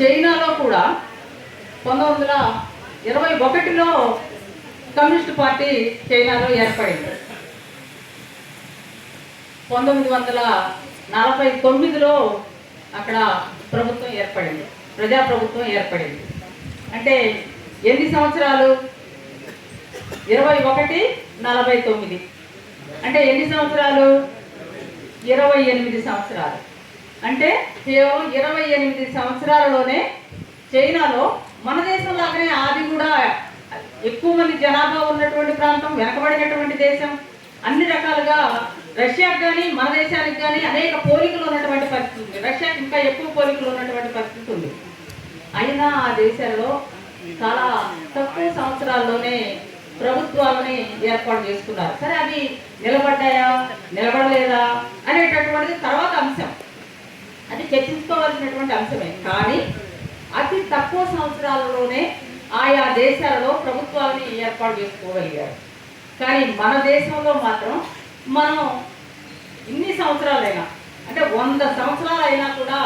చైనాలో కూడా 1921లో communist party చైనాలో ఏర్పడింది. 1949లో అక్కడ ప్రభుత్వం ఏర్పడింది, ప్రజాప్రభుత్వం ఏర్పడింది. అంటే ఎన్ని సంవత్సరాలు? 21, 49 అంటే ఎన్ని సంవత్సరాలు? 28 సంవత్సరాలు. అంటే కేవలం 28 సంవత్సరాలలోనే చైనాలో మన దేశంలాగానే అది కూడా ఎక్కువ మంది జనాభా ఉన్నటువంటి ప్రాంతం, వెనకబడినటువంటి దేశం, అన్ని రకాలుగా రష్యాకి కానీ మన దేశానికి కానీ అనేక పోలికలు ఉన్నటువంటి పరిస్థితి ఉంది. రష్యాకి ఇంకా ఎక్కువ పోలికలు ఉన్నటువంటి పరిస్థితి ఉంది. అయినా ఆ దేశాల్లో చాలా తక్కువ సంవత్సరాల్లోనే ప్రభుత్వాలని ఏర్పాటు చేసుకున్నారు. సరే, అవి నిలబడ్డాయా నిలబడలేదా అనేటటువంటిది తర్వాత అంశం, అది చర్చించుకోవాల్సినటువంటి అంశమే. కానీ అతి తక్కువ సంవత్సరాలలోనే ఆయా దేశాలలో ప్రభుత్వాలని ఏర్పాటు చేసుకోగలిగారు. కానీ మన దేశంలో మాత్రం మనం ఇన్ని సంవత్సరాలైనా, అంటే 100 సంవత్సరాలైనా కూడా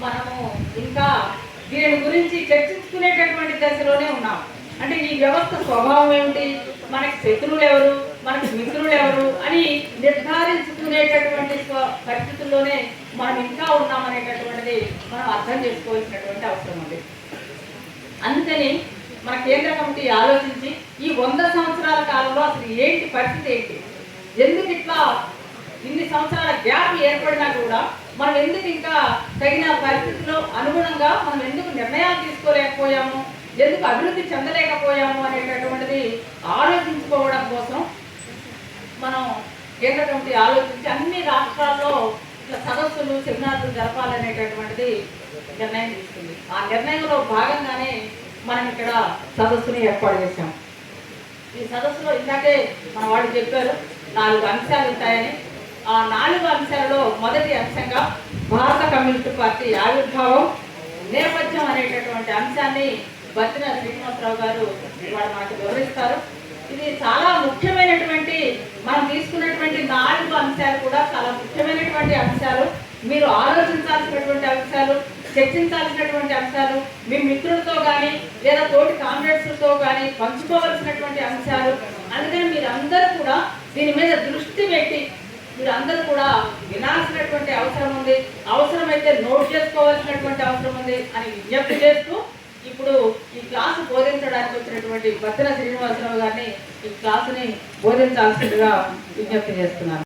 మనము ఇంకా దీని గురించి చర్చించుకునేటటువంటి దశలోనే ఉన్నాం. అంటే ఈ వ్యవస్థ స్వభావం ఏమిటి, మనకి శత్రువులు ఎవరు, మనకి మిత్రులు ఎవరు అని నిర్ధారించుకునేటటువంటి పరిస్థితుల్లోనే మనం ఇంకా ఉన్నామనేటటువంటిది మనం అర్థం చేసుకోవాల్సినటువంటి అవసరం ఉంది. అందుకని మన కేంద్ర కమిటీ ఆలోచించి ఈ 100 సంవత్సరాల కాలంలో అసలు ఏంటి పరిస్థితి, ఏంటి, ఎందుకు ఇట్లా ఇన్ని సంవత్సరాల గ్యాప్ ఏర్పడినా కూడా మనం ఎందుకు ఇంకా తగిన పరిస్థితిలో అనుగుణంగా మనం ఎందుకు నిర్ణయాలు తీసుకోలేకపోయాము, ఎందుకు అభివృద్ధి చెందలేకపోయాము అనేటటువంటిది ఆలోచించుకోవడం కోసం మనం కేంద్ర కమిటీ ఆలోచించి అన్ని రాష్ట్రాల్లో ఇట్లా సదస్సులు, సెమినార్లు జరపాలనేటటువంటిది నిర్ణయం తీసుకుంది. ఆ నిర్ణయంలో భాగంగానే మనం ఇక్కడ సదస్సుని ఏర్పాటు చేశాం. ఈ సదస్సులో ఇందాకే మన వాళ్ళు చెప్పారు 4 అంశాలు ఉంటాయని. ఆ 4 అంశాలలో మొదటి అంశంగా భారత కమ్యూనిస్ట్ పార్టీ ఆవిర్భావం నేపథ్యం అనేటటువంటి అంశాన్ని బత్తిన శ్రీనివాసరావు గారు ఇవాళ మనకు వివరిస్తారు. ఇది చాలా ముఖ్యమైనటువంటి, మనం తీసుకున్నటువంటి 4 అంశాలు కూడా చాలా ముఖ్యమైనటువంటి అంశాలు, మీరు ఆలోచించాల్సినటువంటి అంశాలు, చర్చించాల్సినటువంటి అంశాలు, మీ మిత్రులతో కానీ లేదా తోటి కామ్రేడ్స్తో కానీ పంచుకోవాల్సినటువంటి అంశాలు. అందుకని మీరందరూ కూడా దీని మీద దృష్టి పెట్టి మీరందరూ కూడా వినాల్సినటువంటి అవసరం ఉంది, అవసరమైతే నోట్ చేసుకోవాల్సినటువంటి అవసరం ఉంది అని విజ్ఞప్తి చేస్తూ ఇప్పుడు ఈ క్లాసు బోధించడానికి వచ్చినటువంటి బత్తిన శ్రీనివాసరావు గారిని ఈ క్లాసుని బోధించాల్సిందిగా విజ్ఞప్తి చేస్తున్నాను.